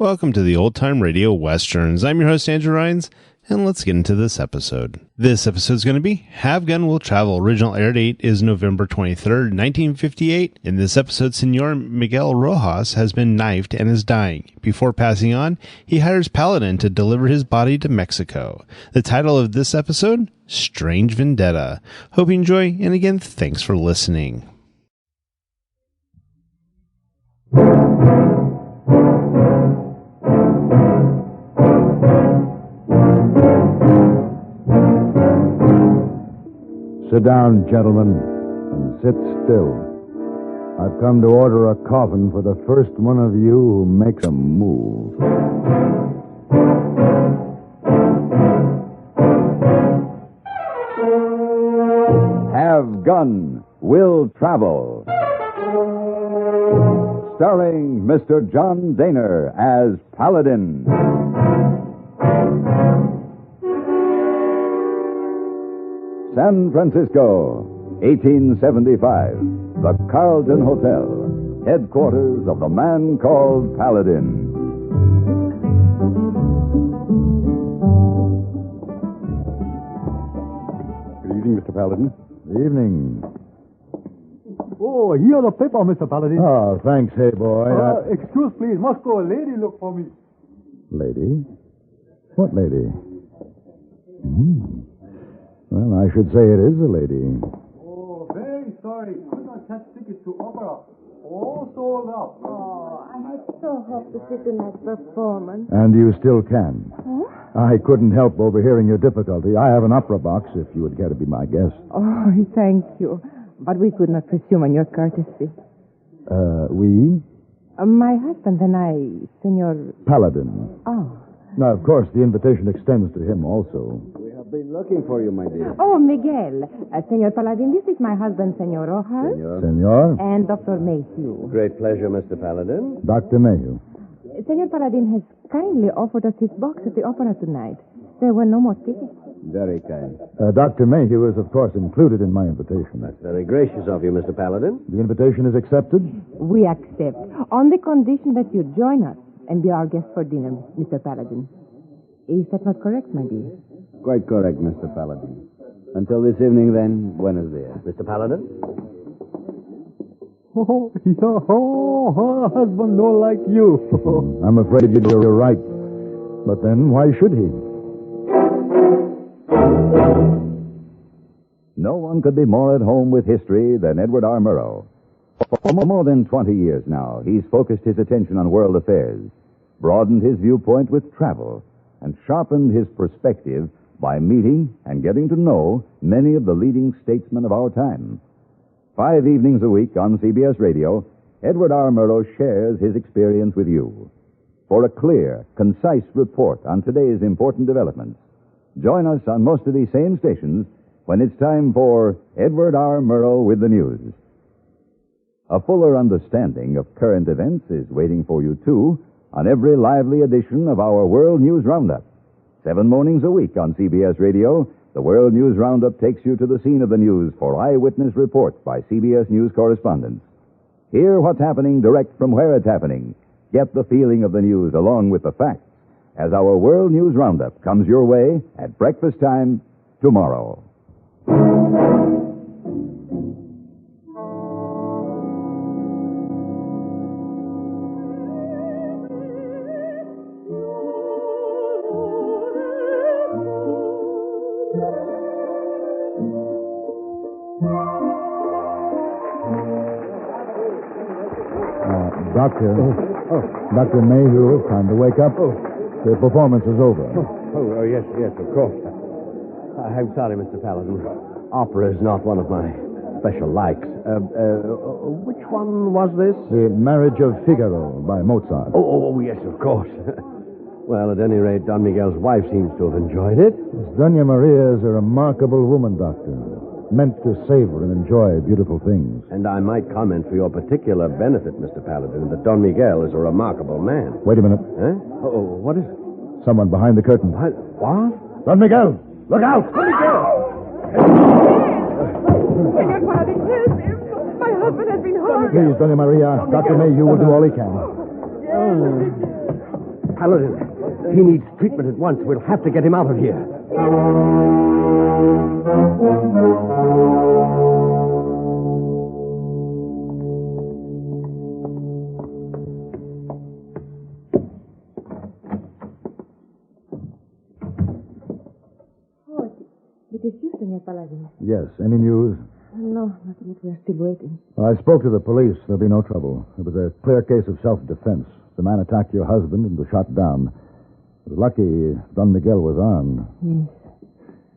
Welcome to the Old Time Radio Westerns. I'm your host, Andrew Rhynes, and let's get into this episode. This episode is going to be Have Gun Will Travel. Original air date is November 23rd, 1958. In this episode, Senor Miguel Rojas has been knifed and is dying. Before passing on, he hires Paladin to deliver his body to Mexico. The title of this episode, Strange Vendetta. Hope you enjoy, and again, thanks for listening. Sit down, gentlemen, and sit still. I've come to order a coffin for the first one of you who makes a move. Have Gun Will Travel. Starring Mr. John Dehner as Paladin. San Francisco, 1875. The Carlton Hotel, headquarters of the man called Paladin. Good evening, Mr. Paladin. Good evening. Oh, here the paper, Mr. Paladin. Oh, thanks, Heyboy. Excuse, please. Must go a lady look for me. Lady? What lady? Well, I should say it is a lady. Oh, very sorry. Could not catch tickets to opera. All sold out. Oh, I had so hoped to see tonight's performance. And you still can. Huh? I couldn't help overhearing your difficulty. I have an opera box if you would care to be my guest. Oh, thank you. But we could not presume on your courtesy. We? My husband and I, Senor... Paladin. Oh. Now, of course, the invitation extends to him also. We have been looking for you, my dear. Oh, Miguel. Senor Paladin, this is my husband, Senor Rojas. Senor? And Dr. Mayhew. Great pleasure, Mr. Paladin. Dr. Mayhew. Senor Paladin has kindly offered us his box at the opera tonight. There were no more tickets. Very kind. Dr. Mayhew is, of course, included in my invitation. That's very gracious of you, Mr. Paladin. The invitation is accepted? We accept, on the condition that you join us and be our guest for dinner, Mr. Paladin. Is that not correct, my dear? Quite correct, Mr. Paladin. Until this evening, then, buenos dias. Mr. Paladin? Oh, husband don't like you. I'm afraid you're right. But then, why should he? No one could be more at home with history than Edward R. Murrow. For more than 20 years now, he's focused his attention on world affairs, broadened his viewpoint with travel, and sharpened his perspective by meeting and getting to know many of the leading statesmen of our time. 5 evenings a week on CBS Radio, Edward R. Murrow shares his experience with you. For a clear, concise report on today's important developments, join us on most of these same stations when it's time for Edward R. Murrow with the news. A fuller understanding of current events is waiting for you, too, on every lively edition of our World News Roundup. 7 mornings a week on CBS Radio, the World News Roundup takes you to the scene of the news for eyewitness reports by CBS News correspondents. Hear what's happening direct from where it's happening. Get the feeling of the news along with the facts as our World News Roundup comes your way at breakfast time tomorrow. Dr. Mayhew, time to wake up. The performance is over. Yes, of course. I'm sorry, Mr. Paladin. Opera is not one of my special likes. Which one was this? The Marriage of Figaro by Mozart. Oh, yes, of course. Well, at any rate, Don Miguel's wife seems to have enjoyed it. Doña Maria is a remarkable woman, Doctor. Meant to savor and enjoy beautiful things. And I might comment for your particular benefit, Mr. Paladin, that Don Miguel is a remarkable man. Wait a minute. Huh? Oh, what is it? Someone behind the curtain. What? Don Miguel! Look out! Don Miguel! Senor Paladin, help him. My husband has been hurt. Please, Doña Maria. Dr. Mayhew will do all he can. Paladin, he needs treatment at once. We'll have to get him out of here. Oh, it is you, Senor Paladin. Yes. Any news? No, nothing yet. We are still waiting. I spoke to the police. There'll be no trouble. It was a clear case of self-defense. The man attacked your husband and was shot down. It was lucky Don Miguel was armed. Yes.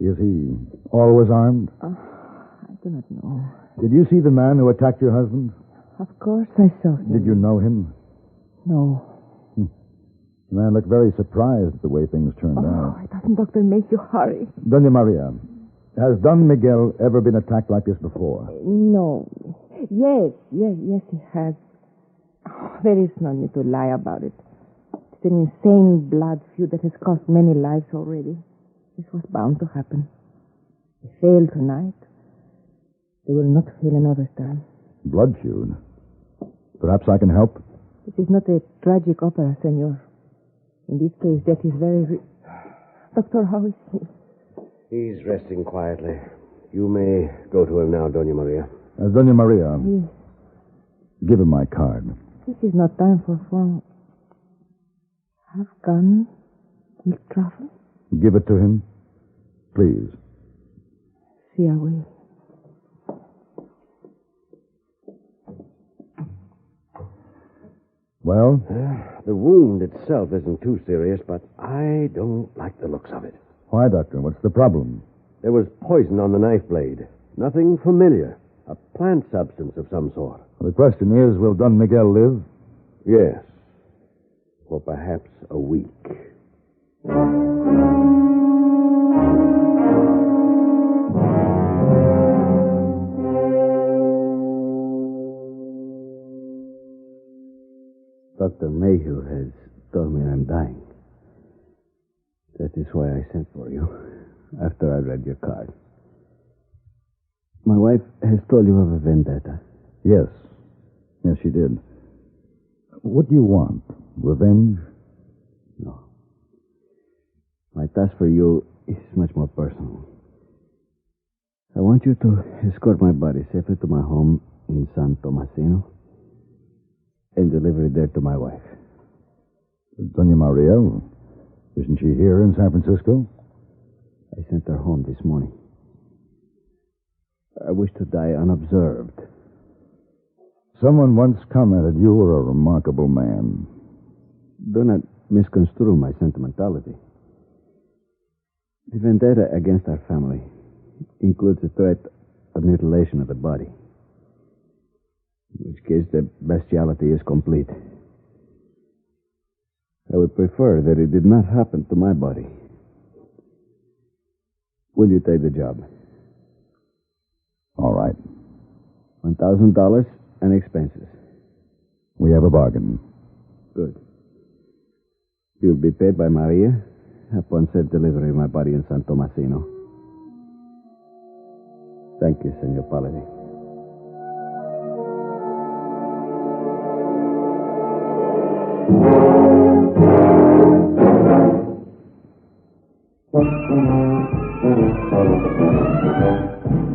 Is he always armed? I do not know. Did you see the man who attacked your husband? Of course I saw him. Did you know him? No. The man looked very surprised at the way things turned out. It doesn't, Doctor, make you hurry. Doña Maria, has Don Miguel ever been attacked like this before? No. Yes, he has. Oh, there is no need to lie about it. It's an insane blood feud that has cost many lives already. This was bound to happen. They failed tonight. They will not fail another time. Blood feud? Perhaps I can help? This is not a tragic opera, senor. In this case, death is very... Doctor, how is he? He's resting quietly. You may go to him now, Doña Maria. Doña Maria, Yes. give him my card. This is not time for fun. Have gun will travel? Give it to him, please. See, I will. Well? The wound itself isn't too serious, but I don't like the looks of it. Why, Doctor? What's the problem? There was poison on the knife blade. Nothing familiar. A plant substance of some sort. The question is, will Don Miguel live? Yes. For perhaps a week. Dr. Mayhew has told me I'm dying. That is why I sent for you after I read your card. My wife has told you of a vendetta. Yes. Yes, she did. What do you want? Revenge? No. My task for you is much more personal. I want you to escort my body safely to my home in San Tomasino and deliver it there to my wife. Doña Maria, isn't she here in San Francisco? I sent her home this morning. I wish to die unobserved. Someone once commented you were a remarkable man. Do not misconstrue my sentimentality. The vendetta against our family includes the threat of mutilation of the body, in which case the bestiality is complete. I would prefer that it did not happen to my body. Will you take the job? All right. $1,000 and expenses. We have a bargain. Good. You'll be paid by Maria upon safe delivery of my body in San Tomasino. Thank you, Senor Paladin.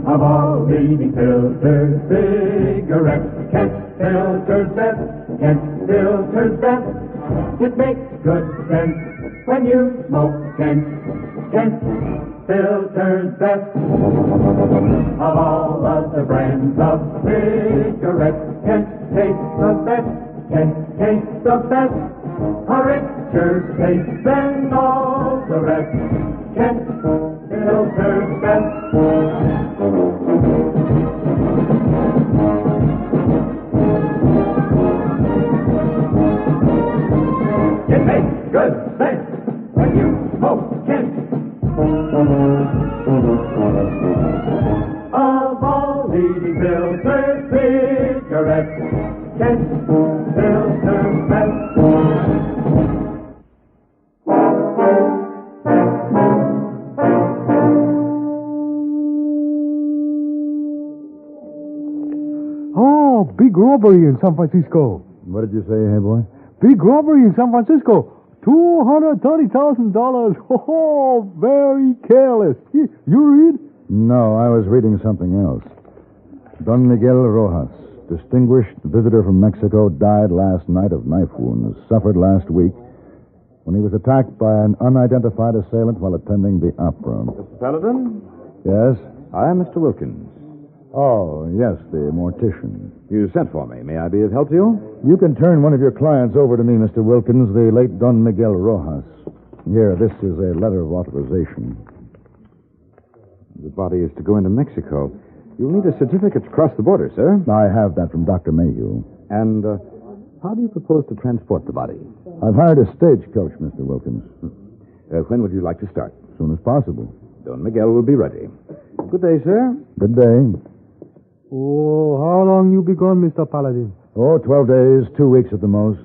Of all leading filters, cigarettes, Kent filters best, Kent filters best. It makes good sense when you smoke Kent, Kent filters best. Of all of the brands of cigarettes, Kent tastes the best, Kent tastes the best. A richer taste than all the rest, Kent filters best. It makes good sense when you smoke Kent. Of all leading filter cigarettes, Kent filters best. Big robbery in San Francisco. What did you say, Heyboy? Big robbery in San Francisco. $230,000. Oh, very careless. You read? No, I was reading something else. Don Miguel Rojas, distinguished visitor from Mexico, died last night of knife wounds suffered last week when he was attacked by an unidentified assailant while attending the opera. Mr. Paladin? Yes? I am Mr. Wilkins. Oh, yes, the mortician. You sent for me. May I be of help to you? You can turn one of your clients over to me, Mr. Wilkins, the late Don Miguel Rojas. Here, this is a letter of authorization. The body is to go into Mexico. You'll need a certificate to cross the border, sir. I have that from Dr. Mayhew. And how do you propose to transport the body? I've hired a stagecoach, Mr. Wilkins. When would you like to start? As soon as possible. Don Miguel will be ready. Good day, sir. Good day. Oh, how long you be gone, Mr. Paladin? Oh, 12 days, 2 weeks at the most.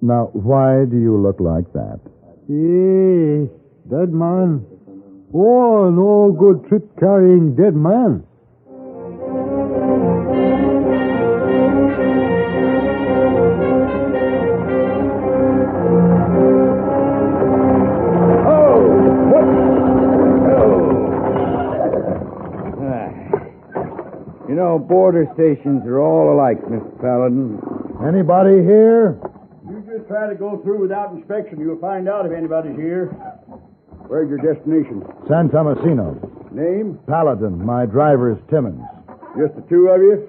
Now, why do you look like that? Hey, dead man. Oh, no good trip carrying dead man. You know, border stations are all alike, Mr. Paladin. Anybody here? You just try to go through without inspection. You'll find out if anybody's here. Where's your destination? San Tomasino. Name? Paladin. My driver is Timmons. Just the two of you?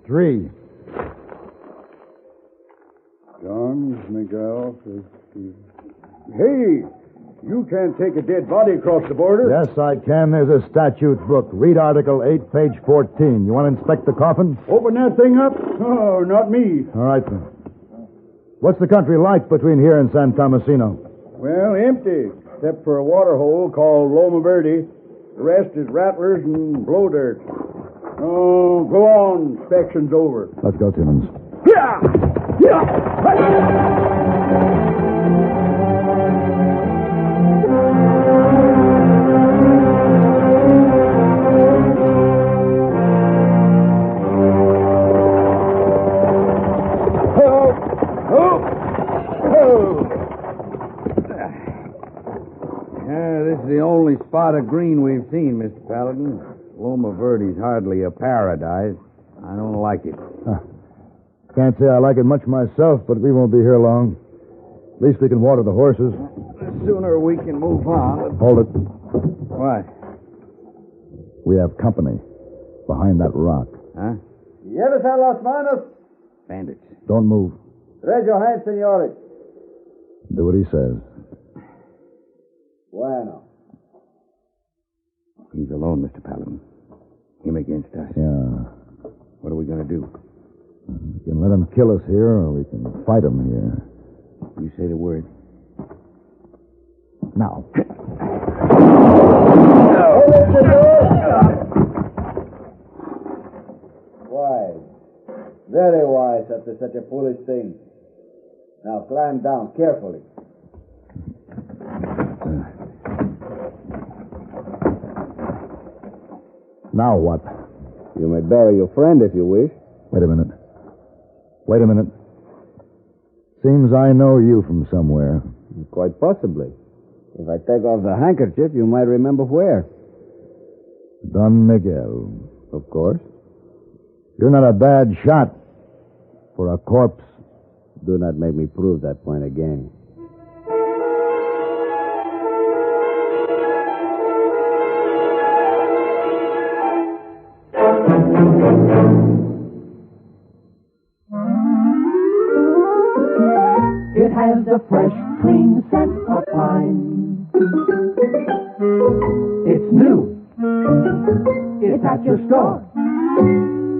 3. John Miguel. Hey! You can't take a dead body across the border. Yes, I can. There's a statute book. Read Article 8, page 14. You want to inspect the coffin? Open that thing up? Oh, not me. All right, then. What's the country like between here and San Tomasino? Well, empty, except for a water hole called Loma Verde. The rest is rattlers and blow dirt. Oh, go on. Inspection's over. Let's go, Timmons. Yeah! Yeah! This is the only spot of green we've seen, Mr. Paladin. Loma Verde's hardly a paradise. I don't like it. Can't say I like it much myself, but we won't be here long. At least we can water the horses. The sooner we can move on. Hold it. What? We have company behind that rock. Huh? ¿Lleves a los manos? Bandits. Don't move. Raise your hands, senores. Do what he says. Bueno. He's alone, Mr. Paladin. Him against us. Yeah. What are we going to do? We can let him kill us here, or we can fight him here. You say the word. Now. Wise. Very wise after such a foolish thing. Now climb down carefully. Now what? You may bury your friend if you wish. Wait a minute. Seems I know you from somewhere. Quite possibly. If I take off the handkerchief, you might remember where. Don Miguel. Of course. You're not a bad shot for a corpse. Do not make me prove that point again. It has the fresh, clean scent of pine. It's new. It's at your store.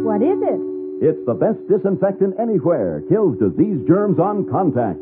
What is it? It's the best disinfectant anywhere. Kills disease germs on contact.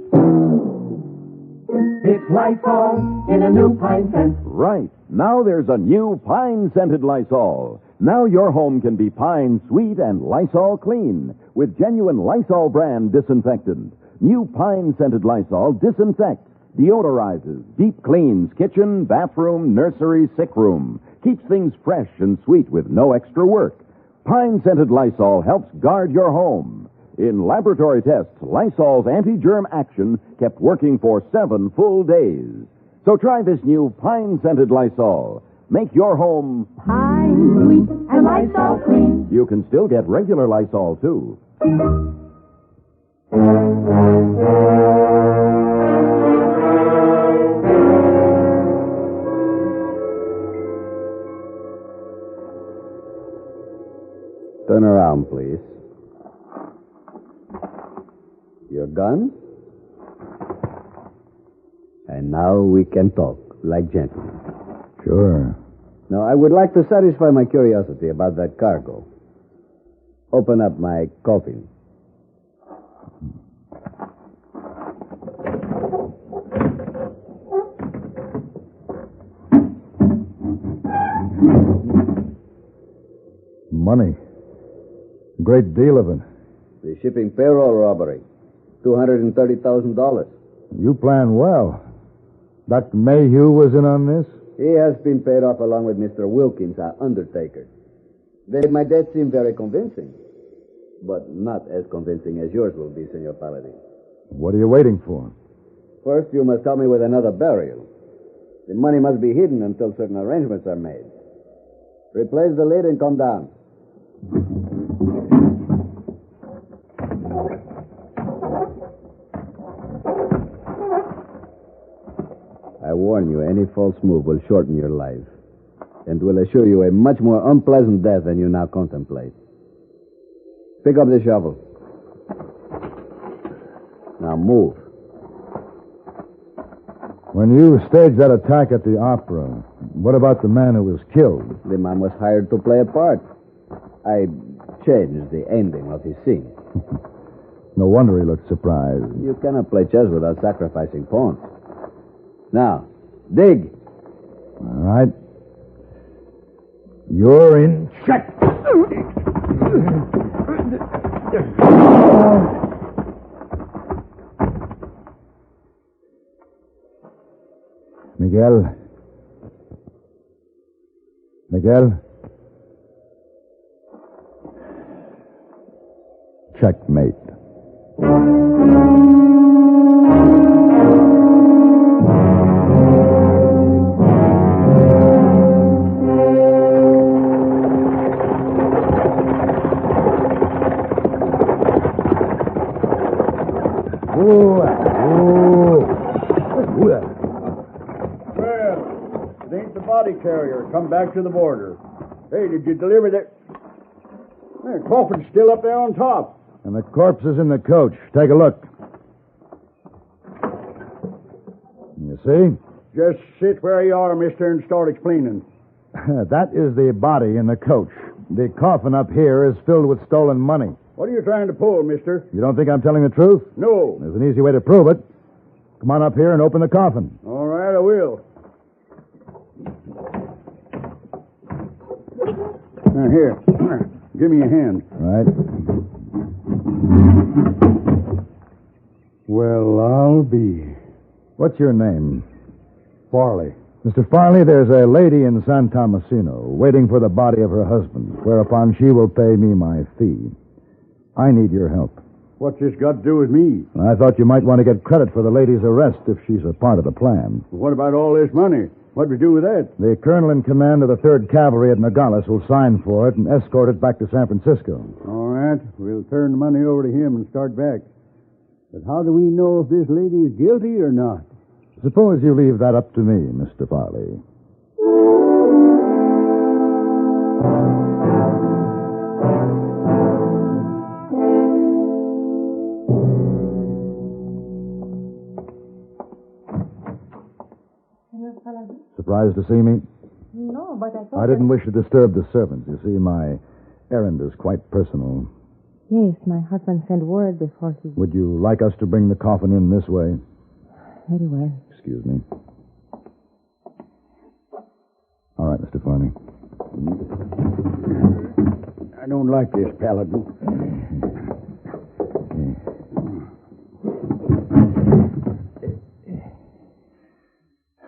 It's Lysol in a new pine scent. Right. Now there's a new pine-scented Lysol. Now your home can be pine sweet and Lysol clean with genuine Lysol brand disinfectant. New pine-scented Lysol disinfects, deodorizes, deep cleans kitchen, bathroom, nursery, sick room. Keeps things fresh and sweet with no extra work. Pine-scented Lysol helps guard your home. In laboratory tests, Lysol's anti-germ action kept working for 7 full days. So try this new pine-scented Lysol. Make your home Pine, sweet, and Lysol clean. You can still get regular Lysol, too. Turn around, please. Your gun? And now we can talk like gentlemen. Sure. Now, I would like to satisfy my curiosity about that cargo. Open up my coffin. Money. A great deal of it. The shipping payroll robbery. $230,000. You planned well. Dr. Mayhew was in on this? He has been paid off along with Mr. Wilkins, our undertaker. They made my death seem very convincing. But not as convincing as yours will be, Senor Paladin. What are you waiting for? First, you must help me with another burial. The money must be hidden until certain arrangements are made. Replace the lid and come down. I warn you, any false move will shorten your life and will assure you a much more unpleasant death than you now contemplate. Pick up the shovel. Now move. When you staged that attack at the opera, what about the man who was killed? The man was hired to play a part. I changed the ending of his scene. No wonder he looked surprised. You cannot play chess without sacrificing pawns. Now, dig. All right. You're in check. Miguel. Miguel. Checkmate. Carrier, come back to the border. Hey, did you deliver that? The coffin's still up there on top. And the corpse is in the coach. Take a look. You see? Just sit where you are, mister, and start explaining. That is the body in the coach. The coffin up here is filled with stolen money. What are you trying to pull, mister? You don't think I'm telling the truth? No. There's an easy way to prove it. Come on up here and open the coffin. All right, I will. Now, here. Give me a hand. Right. Well, I'll be. What's your name? Farley. Mr. Farley, there's a lady in San Tomasino waiting for the body of her husband, whereupon she will pay me my fee. I need your help. What's this got to do with me? I thought you might want to get credit for the lady's arrest if she's a part of the plan. What about all this money? What do we do with that? The colonel in command of the 3rd Cavalry at Nogales will sign for it and escort it back to San Francisco. All right. We'll turn the money over to him and start back. But how do we know if this lady is guilty or not? Suppose you leave that up to me, Mr. Farley. Surprised to see me? No, but I thought... I didn't wish to disturb the servants. You see, my errand is quite personal. Yes, my husband sent word before he... Would you like us to bring the coffin in this way? Very well. Excuse me. All right, Mr. Farley. I don't like this, Paladin.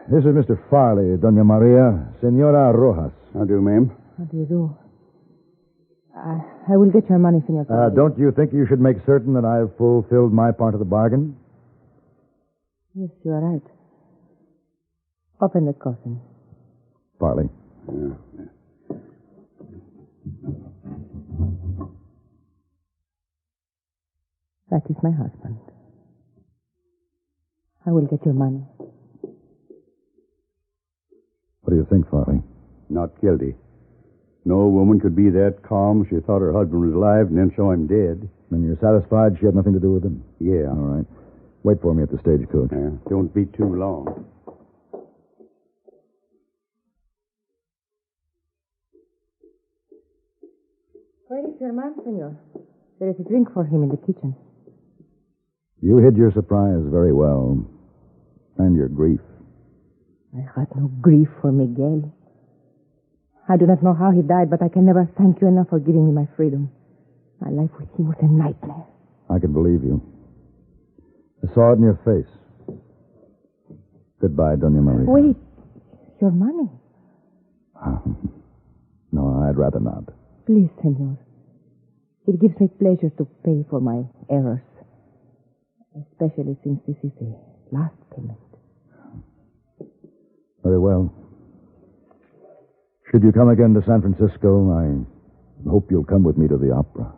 This is Mr. Farley, Doña Maria, Senora Rojas. How do, ma'am? How do you do? I will get your money, Senor Paladin. Don't you think you should make certain that I've fulfilled my part of the bargain? Yes, you are right. Open the coffin. Partly. That is my husband. I will get your money. What do you think, Farley? Not guilty. No woman could be that calm. She thought her husband was alive and then saw him dead. Then you're satisfied she had nothing to do with him? Yeah. All right. Wait for me at the stagecoach. Yeah. Don't be too long. Where is your man, senor? There is a drink for him in the kitchen. You hid your surprise very well. And your grief. I had no grief for Miguel. I do not know how he died, but I can never thank you enough for giving me my freedom. My life with him was a nightmare. I can believe you. I saw it in your face. Goodbye, Doña Maria. Wait. Your money. No, I'd rather not. Please, senor. It gives me pleasure to pay for my errors. Especially since this is the last payment. Very well. Should you come again to San Francisco, I hope you'll come with me to the opera.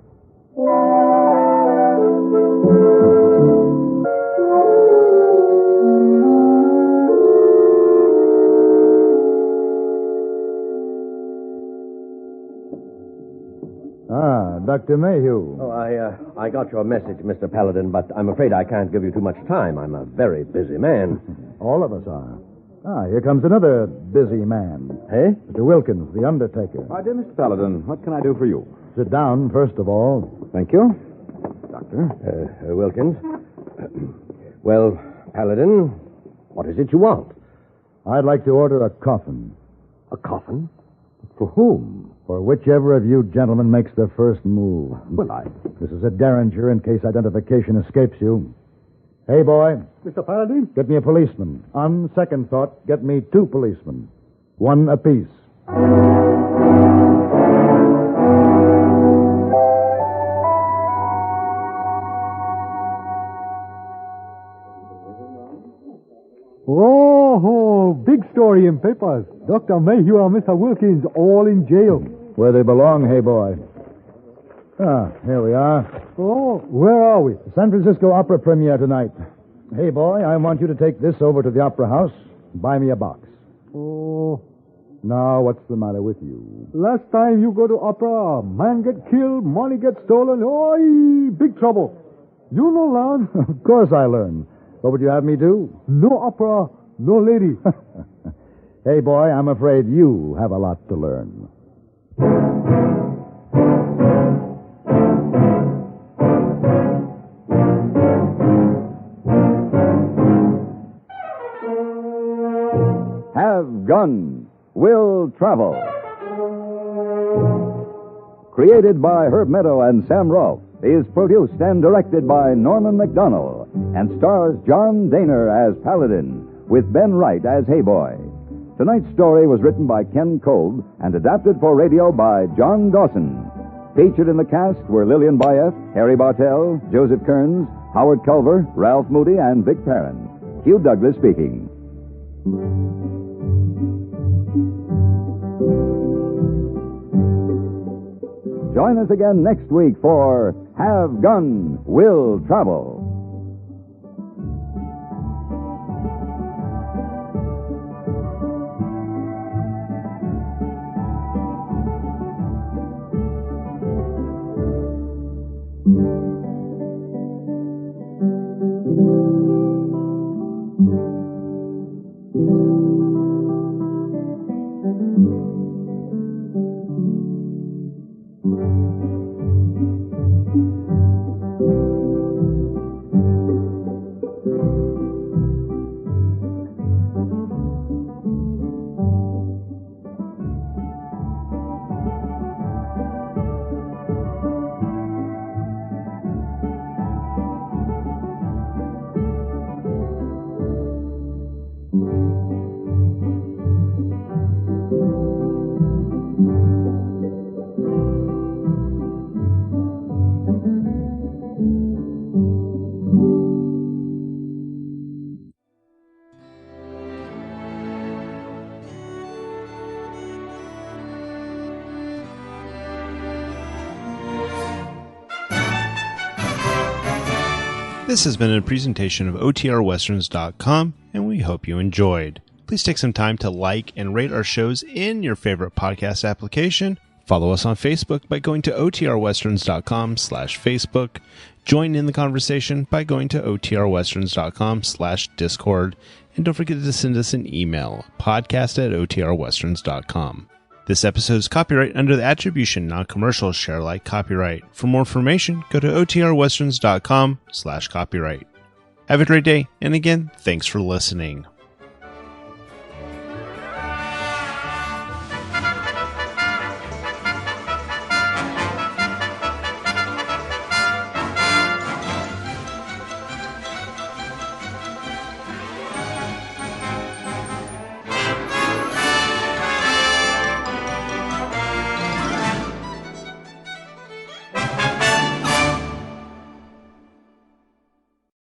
Dr. Mayhew. Oh, I got your message, Mr. Paladin, but I'm afraid I can't give you too much time. I'm a very busy man. All of us are. Here comes another busy man. Hey? Mr. Wilkins, the undertaker. Dear Mr. Paladin, what can I do for you? Sit down, first of all. Thank you. Doctor? Wilkins. Well, Paladin, what is it you want? I'd like to order a coffin. A coffin? For whom? For whichever of you gentlemen makes the first move. Well, This is a derringer in case identification escapes you. Hey, boy. Mr. Paladin? Get me a policeman. On second thought, get me 2 policemen. 1 apiece. Oh, big story in papers. Dr. Mayhew and Mr. Wilkins all in jail. Where they belong, hey, boy. Here we are. Oh, where are we? The San Francisco Opera premiere tonight. Hey, boy, I want you to take this over to the Opera House. Buy me a box. Oh. Now, what's the matter with you? Last time you go to opera, man get killed, money get stolen. Oh, big trouble. You know, Lon. Of course I learn. What would you have me do? No opera, no lady. Hey, boy, I'm afraid you have a lot to learn. Have Gun, Will Travel. Created by Herb Meadow and Sam Rolfe, is produced and directed by Norman Macdonnell, and stars John Dehner as Paladin, with Ben Wright as Heyboy. Tonight's story was written by Ken Kolb and adapted for radio by John Dawson. Featured in the cast were Lillian Buyeff, Harry Bartell, Joseph Kearns, Howard Culver, Ralph Moody, and Vic Perrin. Hugh Douglas speaking. Join us again next week for Have Gun, Will Travel. This has been a presentation of OTRWesterns.com, and we hope you enjoyed. Please take some time to like and rate our shows in your favorite podcast application. Follow us on Facebook by going to OTRWesterns.com/Facebook. Join in the conversation by going to OTRWesterns.com/Discord. And don't forget to send us an email, podcast@OTRWesterns.com. This episode is copyright under the Attribution Non-Commercial Share Alike copyright. For more information, go to OTRWesterns.com/copyright. Have a great day, and again, thanks for listening.